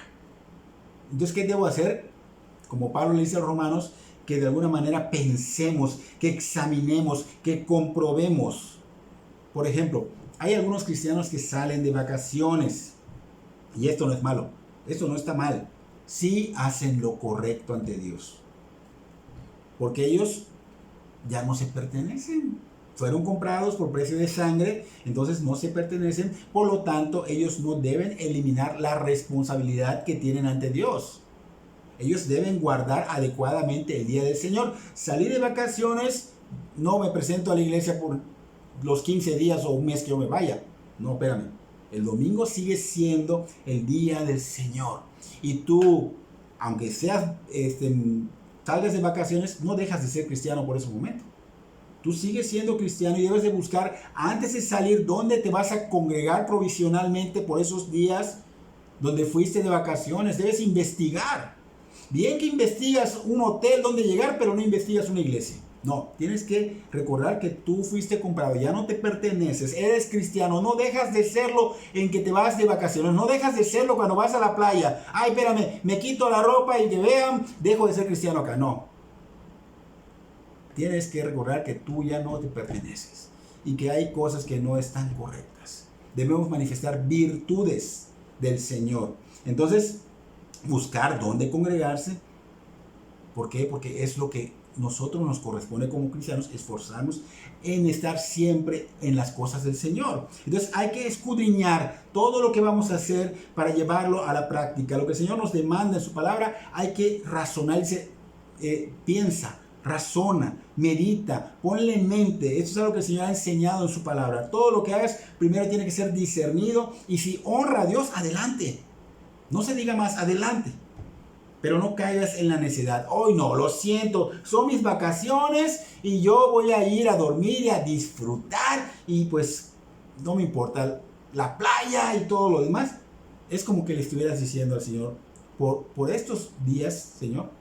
Entonces, ¿qué debo hacer? Como Pablo le dice a los romanos, que de alguna manera pensemos, que examinemos, que comprobemos. Por ejemplo, hay algunos cristianos que salen de vacaciones y esto no es malo, esto no está mal. Sí hacen lo correcto ante Dios, porque ellos ya no se pertenecen. Fueron comprados por precio de sangre, entonces no se pertenecen. Por lo tanto, ellos no deben eliminar la responsabilidad que tienen ante Dios. Ellos deben guardar adecuadamente el día del Señor. Salí de vacaciones, no me presento a la iglesia por los 15 días o un mes que yo me vaya. No, espérame. El domingo sigue siendo el día del Señor. Y tú, aunque seas, salgas de vacaciones, no dejas de ser cristiano por ese momento. Tú sigues siendo cristiano y debes de buscar, antes de salir, dónde te vas a congregar provisionalmente por esos días donde fuiste de vacaciones. Debes investigar. Bien que investigas un hotel donde llegar, pero no investigas una iglesia. No, tienes que recordar que tú fuiste comprado, ya no te perteneces, eres cristiano, no dejas de serlo en que te vas de vacaciones, no dejas de serlo cuando vas a la playa. Ay, espérame, me quito la ropa y que vean, dejo de ser cristiano acá. No. Tienes que recordar que tú ya no te perteneces y que hay cosas que no están correctas. Debemos manifestar virtudes del Señor. Entonces, buscar dónde congregarse. ¿Por qué? Porque es lo que nosotros nos corresponde como cristianos, esforzarnos en estar siempre en las cosas del Señor. Entonces hay que escudriñar todo lo que vamos a hacer para llevarlo a la práctica. Lo que el Señor nos demanda en su palabra, hay que razonar. Piensa, razona, medita, ponle en mente. Esto es algo que el Señor ha enseñado en su palabra. Todo lo que hagas primero tiene que ser discernido, y si honra a Dios, adelante. No se diga más, adelante. Pero no caigas en la necedad. Hoy no, lo siento, son mis vacaciones y yo voy a ir a dormir y a disfrutar y pues no me importa la playa y todo lo demás. Es como que le estuvieras diciendo al Señor, por estos días, Señor,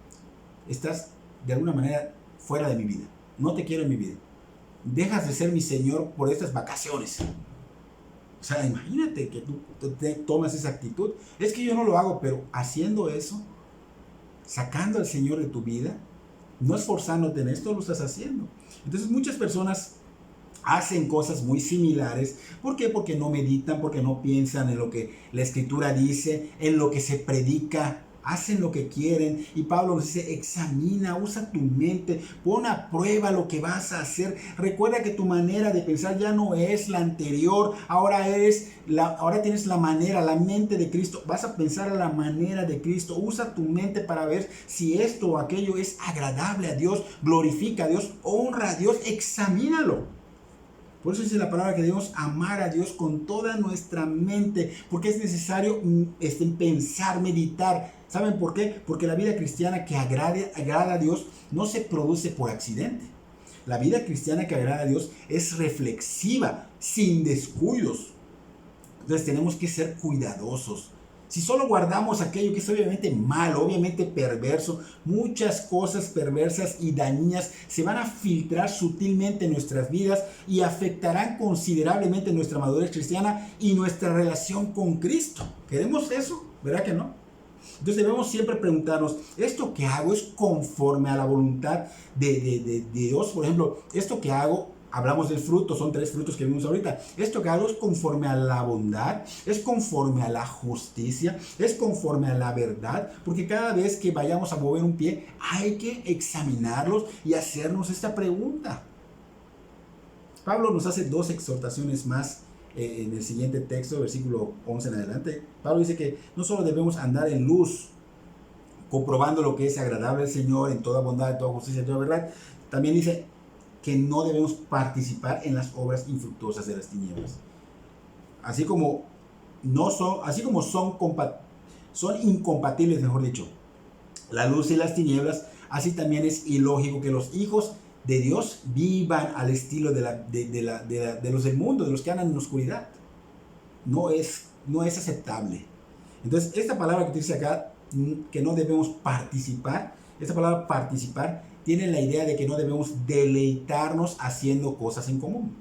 estás de alguna manera fuera de mi vida. No te quiero en mi vida. Dejas de ser mi Señor por estas vacaciones. O sea, imagínate que tú te tomas esa actitud. Es que yo no lo hago, pero haciendo eso, sacando al Señor de tu vida, no esforzándote en esto, lo estás haciendo. Entonces muchas personas hacen cosas muy similares. ¿Por qué? Porque no meditan, porque no piensan en lo que la Escritura dice, en lo que se predica. Hacen lo que quieren, y Pablo nos dice: examina, usa tu mente, pon a prueba lo que vas a hacer. Recuerda que tu manera de pensar ya no es la anterior, ahora tienes la mente de Cristo. Vas a pensar a la manera de Cristo. Usa tu mente para ver si esto o aquello es agradable a Dios, glorifica a Dios, honra a Dios. Examínalo. Por eso dice la palabra que debemos amar a Dios con toda nuestra mente, porque es necesario pensar, meditar. ¿Saben por qué? Porque la vida cristiana que agrada a Dios no se produce por accidente. La vida cristiana que agrada a Dios es reflexiva, sin descuidos. Entonces tenemos que ser cuidadosos. Si solo guardamos aquello que es obviamente malo, obviamente perverso, muchas cosas perversas y dañinas se van a filtrar sutilmente en nuestras vidas y afectarán considerablemente nuestra madurez cristiana y nuestra relación con Cristo. ¿Queremos eso? ¿Verdad que no? Entonces debemos siempre preguntarnos, ¿esto que hago es conforme a la voluntad de Dios? Por ejemplo, ¿esto que hago? Hablamos del fruto, son 3 frutos que vimos ahorita. ¿Esto que hago es conforme a la bondad? ¿Es conforme a la justicia? ¿Es conforme a la verdad? Porque cada vez que vayamos a mover un pie, hay que examinarlos y hacernos esta pregunta. Pablo nos hace 2 exhortaciones más en el siguiente texto, versículo 11 en adelante. Pablo dice que no solo debemos andar en luz, comprobando lo que es agradable al Señor en toda bondad, en toda justicia, en toda verdad. También dice que no debemos participar en las obras infructuosas de las tinieblas. Así como son incompatibles, mejor dicho, la luz y las tinieblas, así también es ilógico que los hijos de Dios vivan al estilo de los del mundo, de los que andan en la oscuridad. No es aceptable. Entonces, esta palabra que dice acá, que no debemos participar, esta palabra participar tiene la idea de que no debemos deleitarnos haciendo cosas en común.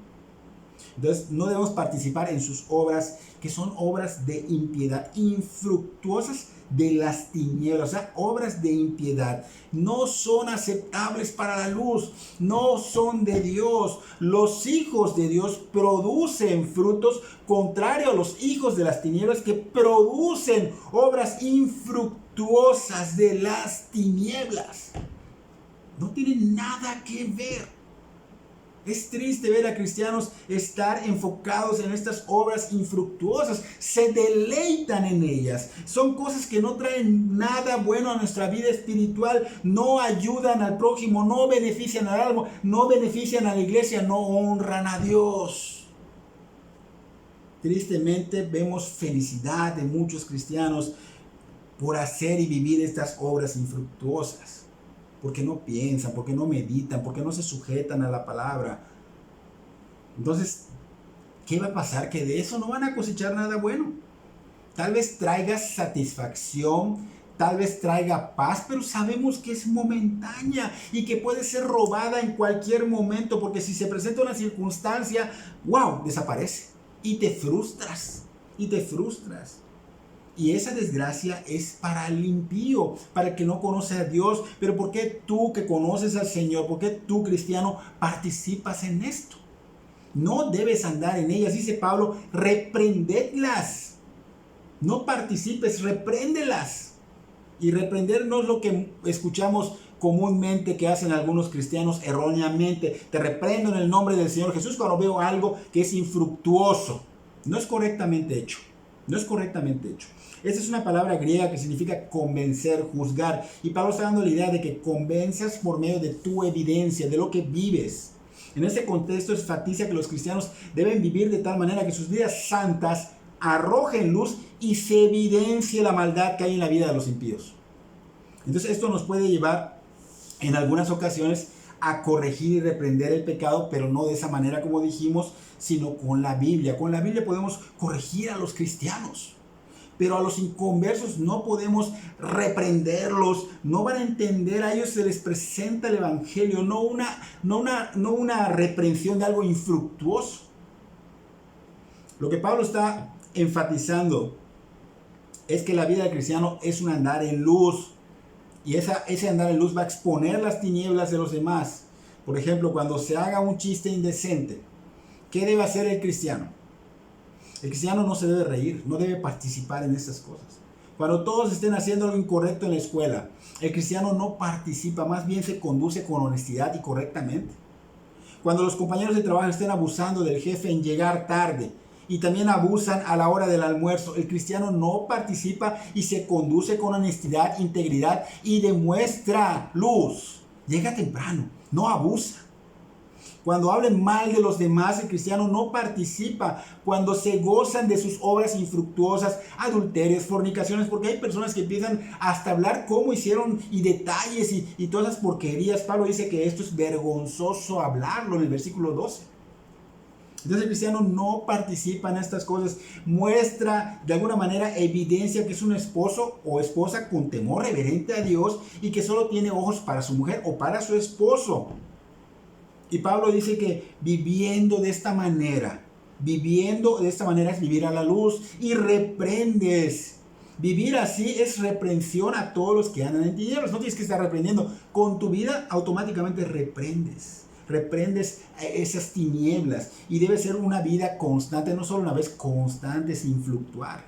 Entonces, no debemos participar en sus obras, que son obras de impiedad, infructuosas de las tinieblas, o sea, obras de impiedad. No son aceptables para la luz, no son de Dios. Los hijos de Dios producen frutos contrario a los hijos de las tinieblas que producen obras infructuosas de las tinieblas. No tienen nada que ver. Es triste ver a cristianos estar enfocados en estas obras infructuosas. Se deleitan en ellas. Son cosas que no traen nada bueno a nuestra vida espiritual. No ayudan al prójimo, no benefician al alma, no benefician a la iglesia, no honran a Dios. Tristemente vemos felicidad de muchos cristianos por hacer y vivir estas obras infructuosas. Porque no piensan, porque no meditan, porque no se sujetan a la palabra. Entonces, ¿qué va a pasar? Que de eso no van a cosechar nada bueno. Tal vez traiga satisfacción, tal vez traiga paz, pero sabemos que es momentánea y que puede ser robada en cualquier momento, porque si se presenta una circunstancia, ¡wow!, desaparece. Y te frustras, y te frustras. Y esa desgracia es para el impío, para el que no conoce a Dios. Pero ¿por qué tú que conoces al Señor, por qué tú, cristiano, participas en esto? No debes andar en ellas, dice Pablo, reprendedlas. No participes, repréndelas. Y reprender no es lo que escuchamos comúnmente que hacen algunos cristianos erróneamente. Te reprendo en el nombre del Señor Jesús cuando veo algo que es infructuoso. No es correctamente hecho. No es correctamente hecho. Esta es una palabra griega que significa convencer, juzgar. Y Pablo está dando la idea de que convenzas por medio de tu evidencia, de lo que vives. En este contexto enfatiza que los cristianos deben vivir de tal manera que sus vidas santas arrojen luz y se evidencie la maldad que hay en la vida de los impíos. Entonces esto nos puede llevar en algunas ocasiones a corregir y reprender el pecado, pero no de esa manera como dijimos, sino con la Biblia. Con la Biblia podemos corregir a los cristianos, pero a los inconversos no podemos reprenderlos. No van a entender, a ellos se les presenta el evangelio, no una reprensión de algo infructuoso. Lo que Pablo está enfatizando es que la vida del cristiano es un andar en luz. Y ese andar en luz va a exponer las tinieblas de los demás. Por ejemplo, cuando se haga un chiste indecente, ¿qué debe hacer el cristiano? El cristiano no se debe reír, no debe participar en estas cosas. Cuando todos estén haciendo algo incorrecto en la escuela, el cristiano no participa, más bien se conduce con honestidad y correctamente. Cuando los compañeros de trabajo estén abusando del jefe en llegar tarde y también abusan a la hora del almuerzo, el cristiano no participa y se conduce con honestidad, integridad y demuestra luz. Llega temprano, no abusa. Cuando hablen mal de los demás, el cristiano no participa. Cuando se gozan de sus obras infructuosas, adulterios, fornicaciones, porque hay personas que empiezan hasta hablar cómo hicieron y detalles y todas esas porquerías. Pablo dice que esto es vergonzoso hablarlo en el versículo 12. Entonces el cristiano no participa en estas cosas, muestra de alguna manera evidencia que es un esposo o esposa con temor reverente a Dios y que solo tiene ojos para su mujer o para su esposo. Y Pablo dice que viviendo de esta manera es vivir a la luz y reprendes. Vivir así es reprensión a todos los que andan en tinieblas. No tienes que estar reprendiendo. Con tu vida automáticamente reprendes esas tinieblas. Y debe ser una vida constante, no solo una vez, constante sin fluctuar.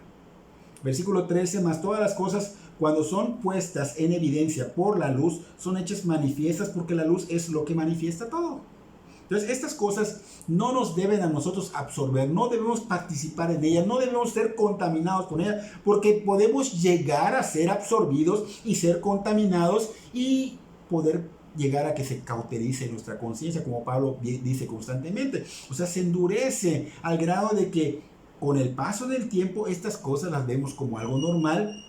Versículo 13, más todas las cosas cuando son puestas en evidencia por la luz, son hechas manifiestas porque la luz es lo que manifiesta todo. Entonces, estas cosas no nos deben a nosotros absorber, no debemos participar en ellas, no debemos ser contaminados con ellas, porque podemos llegar a ser absorbidos y ser contaminados y poder llegar a que se cauterice nuestra conciencia, como Pablo dice constantemente. O sea, se endurece al grado de que con el paso del tiempo estas cosas las vemos como algo normal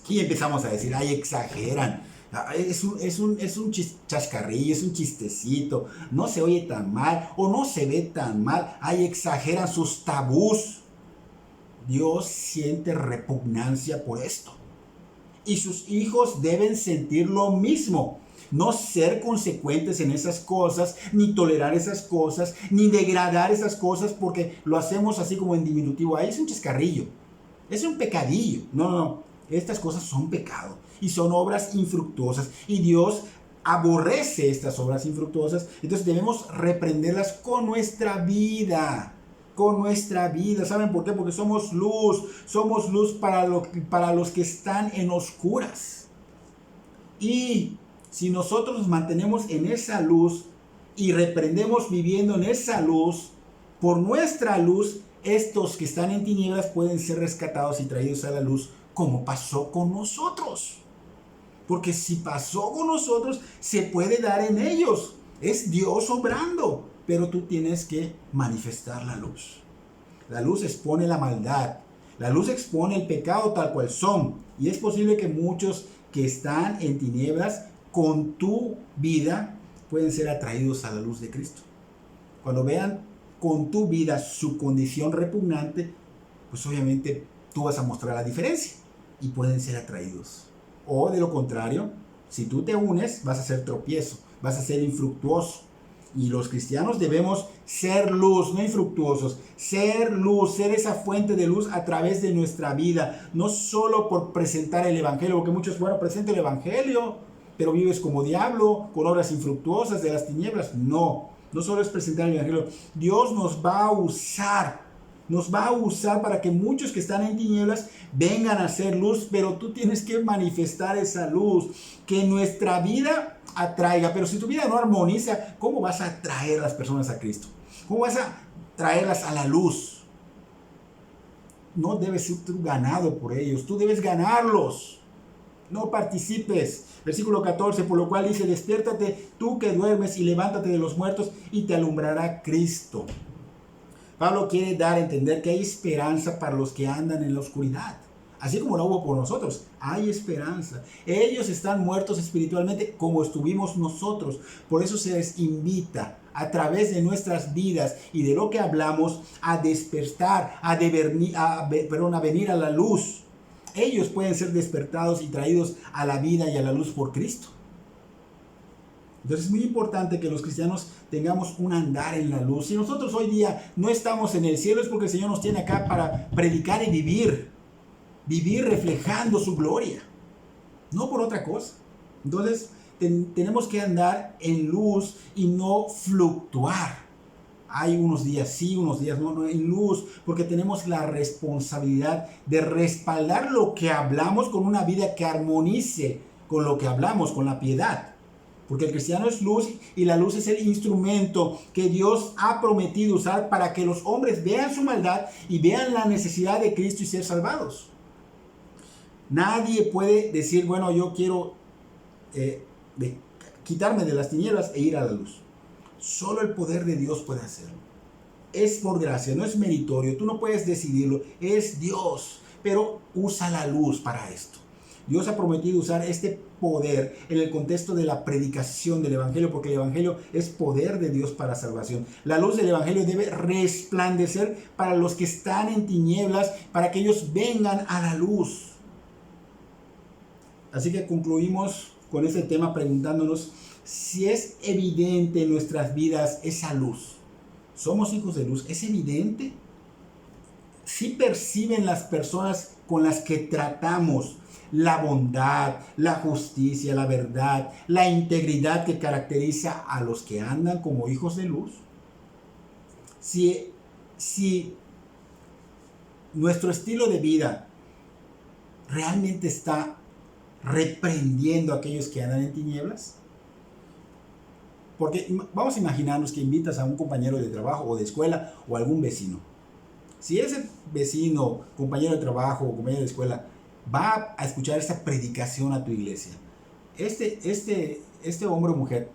y empezamos a decir, ay, exageran. Es un chascarrillo, es un chistecito, no se oye tan mal o no se ve tan mal, ay, exageran sus tabús. Dios siente repugnancia por esto y sus hijos deben sentir lo mismo. No ser consecuentes en esas cosas, ni tolerar esas cosas, ni degradar esas cosas porque lo hacemos así como en diminutivo. Ahí es un chascarrillo, es un pecadillo. No. Estas cosas son pecado y son obras infructuosas y Dios aborrece estas obras infructuosas. Entonces debemos reprenderlas con nuestra vida. Con nuestra vida. ¿Saben por qué? Porque somos luz para los que están en oscuras. Y si nosotros nos mantenemos en esa luz y reprendemos viviendo en esa luz, por nuestra luz, estos que están en tinieblas pueden ser rescatados y traídos a la luz, como pasó con nosotros. Porque si pasó con nosotros, se puede dar en ellos. Es Dios obrando. Pero tú tienes que manifestar la luz. La luz expone la maldad. La luz expone el pecado tal cual son. Y es posible que muchos que están en tinieblas con tu vida pueden ser atraídos a la luz de Cristo. Cuando vean con tu vida su condición repugnante, pues obviamente tú vas a mostrar la diferencia y pueden ser atraídos. O de lo contrario, si tú te unes, vas a ser tropiezo, vas a ser infructuoso. Y los cristianos debemos ser luz, no infructuosos, ser luz, ser esa fuente de luz a través de nuestra vida, no solo por presentar el evangelio, porque muchos, bueno, presenta el evangelio, pero vives como diablo, con obras infructuosas de las tinieblas. No solo es presentar el evangelio, Dios nos va a usar para que muchos que están en tinieblas vengan a ser luz, pero tú tienes que manifestar esa luz, que nuestra vida atraiga. Pero si tu vida no armoniza, ¿cómo vas a atraer a las personas a Cristo? ¿Cómo vas a traerlas a la luz? No debes ser tú ganado por ellos, tú debes ganarlos. No participes. Versículo 14, por lo cual dice, despiértate tú que duermes y levántate de los muertos y te alumbrará Cristo. Pablo quiere dar a entender que hay esperanza para los que andan en la oscuridad. Así como la hubo por nosotros, hay esperanza. Ellos están muertos espiritualmente como estuvimos nosotros. Por eso se les invita a través de nuestras vidas y de lo que hablamos a despertar, a venir a la luz. Ellos pueden ser despertados y traídos a la vida y a la luz por Cristo. Entonces es muy importante que los cristianos tengamos un andar en la luz. Si nosotros hoy día no estamos en el cielo, es porque el Señor nos tiene acá para predicar y vivir reflejando su gloria, no por otra cosa. Entonces tenemos que andar en luz y no fluctuar. Hay unos días sí, unos días no, en luz, porque tenemos la responsabilidad de respaldar lo que hablamos con una vida que armonice con lo que hablamos, con la piedad. Porque el cristiano es luz y la luz es el instrumento que Dios ha prometido usar para que los hombres vean su maldad y vean la necesidad de Cristo y ser salvados. Nadie puede decir, bueno, yo quiero quitarme de las tinieblas e ir a la luz. Solo el poder de Dios puede hacerlo. Es por gracia, no es meritorio, tú no puedes decidirlo, es Dios. Pero usa la luz para esto. Dios ha prometido usar este poder en el contexto de la predicación del evangelio, porque el evangelio es poder de Dios para salvación. La luz del evangelio debe resplandecer para los que están en tinieblas, para que ellos vengan a la luz. Así que concluimos con este tema preguntándonos si es evidente en nuestras vidas esa luz. ¿Somos hijos de luz? ¿Es evidente? ¿Sí perciben las personas con las que tratamos la bondad, la justicia, la verdad, la integridad que caracteriza a los que andan como hijos de luz? Si nuestro estilo de vida realmente está reprendiendo a aquellos que andan en tinieblas. Porque vamos a imaginarnos que invitas a un compañero de trabajo o de escuela o algún vecino. Si ese vecino, compañero de trabajo o compañero de escuela va a escuchar esta predicación a tu iglesia, este hombre o mujer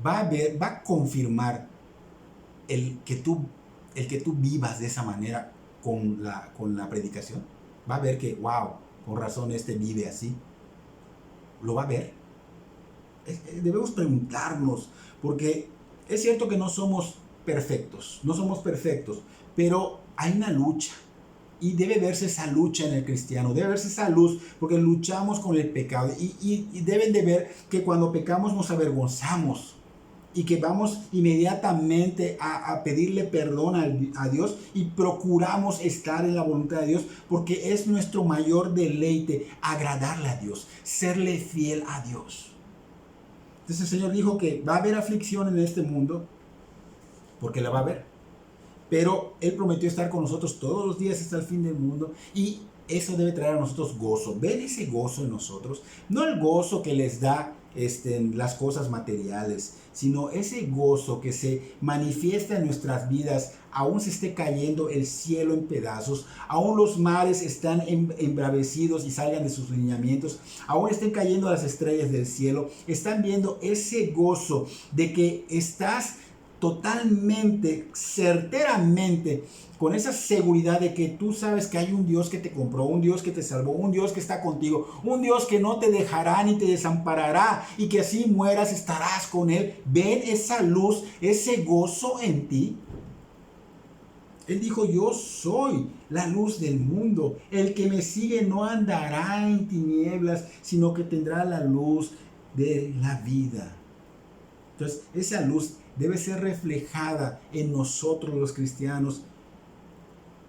va a confirmar el que tú vivas de esa manera con la predicación. Va a ver que, wow, con razón vive así. Lo va a ver. Debemos preguntarnos, porque es cierto que no somos perfectos, pero hay una lucha. Y debe verse esa lucha en el cristiano, debe verse esa luz, porque luchamos con el pecado. Y deben de ver que cuando pecamos nos avergonzamos. y que vamos inmediatamente a pedirle perdón a Dios y procuramos estar en la voluntad de Dios, porque es nuestro mayor deleite agradarle a Dios, serle fiel a Dios. Entonces el Señor dijo que va a haber aflicción en este mundo, porque la va a haber, pero Él prometió estar con nosotros todos los días hasta el fin del mundo, y eso debe traer a nosotros gozo. ¿Ven ese gozo en nosotros? No el gozo que les da las cosas materiales, sino ese gozo que se manifiesta en nuestras vidas, aún se esté cayendo el cielo en pedazos, aún los mares están embravecidos y salgan de sus lineamientos, aún estén cayendo las estrellas del cielo, están viendo ese gozo de que estás totalmente, certeramente, con esa seguridad de que tú sabes que hay un Dios que te compró, un Dios que te salvó, un Dios que está contigo, un Dios que no te dejará ni te desamparará, y que así mueras estarás con Él. ¿Ven esa luz, ese gozo en ti? Él dijo: yo soy la luz del mundo, el que me sigue no andará en tinieblas, sino que tendrá la luz de la vida. Entonces, esa luz debe ser reflejada en nosotros los cristianos,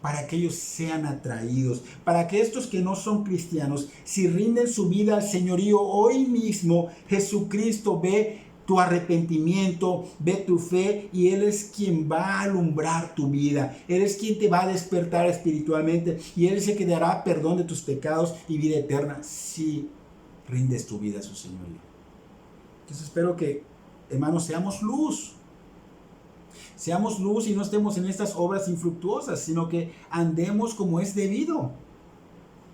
para que ellos sean atraídos, para que estos que no son cristianos, si rinden su vida al señorío hoy mismo, Jesucristo ve tu arrepentimiento, ve tu fe, y Él es quien va a alumbrar tu vida. Él es quien te va a despertar espiritualmente, y Él es el que dará perdón de tus pecados y vida eterna si rindes tu vida a su señorío. Entonces espero que, hermanos, seamos luz. Seamos luz y no estemos en estas obras infructuosas, sino que andemos como es debido.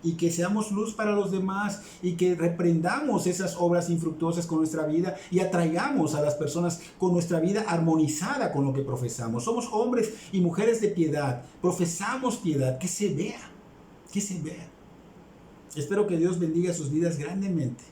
Y que seamos luz para los demás, y que reprendamos esas obras infructuosas con nuestra vida y atraigamos a las personas con nuestra vida armonizada con lo que profesamos. Somos hombres y mujeres de piedad, profesamos piedad, que se vea, que se vea. Espero que Dios bendiga sus vidas grandemente.